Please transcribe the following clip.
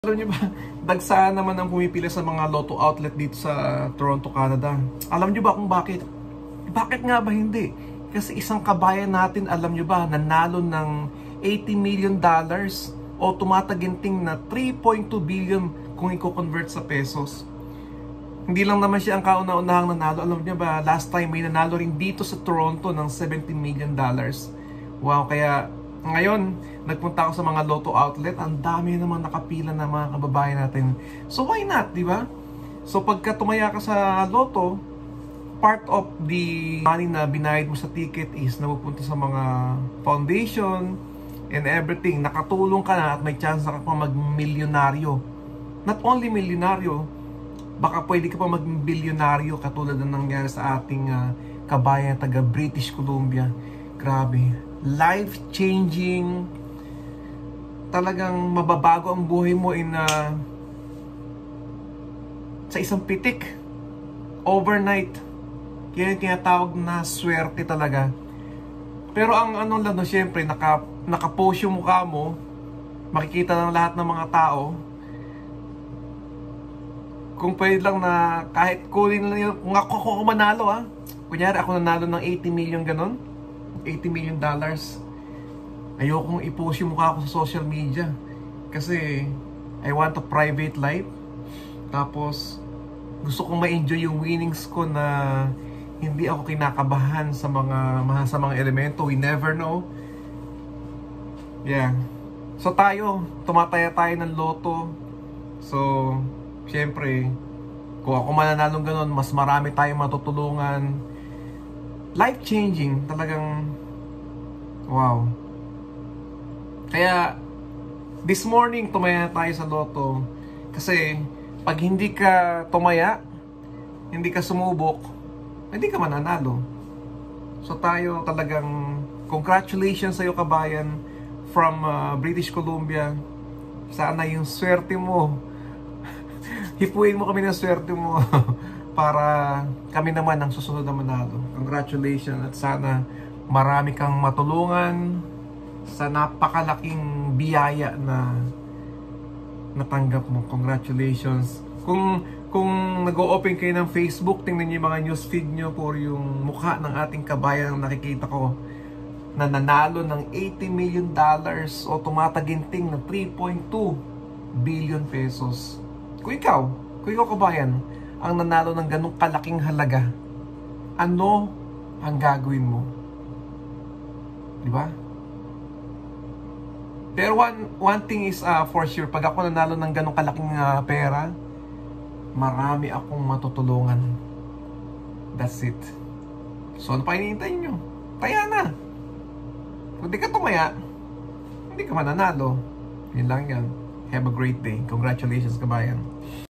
Alam niyo ba, dagsaan naman ang pumipila sa mga lotto outlet dito sa Toronto, Canada. Alam niyo ba kung bakit? Bakit nga ba hindi? Kasi isang kabayan natin, alam niyo ba, nanalo ng $80 million o tumataginting na 3.2 billion kung i-convert sa pesos. Hindi lang naman siya ang kauna-unahang nanalo. Alam niyo ba, last time may nanalo rin dito sa Toronto ng $17 million. Wow, kaya ngayon, nagpunta ako sa mga lotto outlet, ang dami namang nakapila na mga kababayan natin. So why not, di ba? So pagka tumaya ka sa lotto, part of the money na binayad mo sa ticket is napupunta sa mga foundation and everything. Nakatulong ka na at may chance ka pa mag-milyonaryo. Not only milyonaryo, baka pwede ka pa maging bilyonaryo katulad ng nangyari sa ating kabayan taga British Columbia. Grabe. Life-changing, talagang mababago ang buhay mo sa isang pitik, overnight. Yan yung tinatawag na swerte talaga. Pero ang ano lang, no, syempre nakapost yung mukha mo, makikita ng lahat ng mga tao. Kung pwede lang na kahit kunin lang yun, kung ako manalo kunyari ako nanalo ng 80 million ganon, $80 million. Ayokong i-post yung mukha ko sa social media kasi I want a private life. Tapos gusto kong ma-enjoy yung winnings ko na hindi ako kinakabahan sa mga masasamang elemento. We never know. Yeah. So tayo, tumataya tayo ng loto. So, syempre, kung ako mananalong ganun, mas marami tayong matutulungan. Life-changing, talagang wow. Kaya this morning tumaya tayo sa lotto kasi pag hindi ka tumaya, hindi ka sumubok, hindi ka mananalo. So tayo talagang congratulations sa iyo kabayan from British Columbia. Sana yung swerte mo hipuin mo kami ng swerte mo para kami naman ang susunod na manalo. Congratulations at sana marami kang matulungan sa napakalaking biyaya na natanggap mo. Congratulations. Kung nag-o-open kayo ng Facebook, tingnan niyo yung mga newsfeed nyo, puro yung mukha ng ating kabayan ang nakikita ko na nanalo ng $80 million o tumataginting ng 3.2 billion pesos. Kung ikaw kabayan, ang nanalo ng ganong kalaking halaga, ano ang gagawin mo? Di ba? Pero one thing is for sure, pag ako nanalo ng ganong kalaking pera, marami akong matutulungan. That's it. So ano pa hinihintay nyo? Taya na. Kung di ka tumaya, hindi ka mananalo. Yun lang yan. Have a great day. Congratulations kabayan.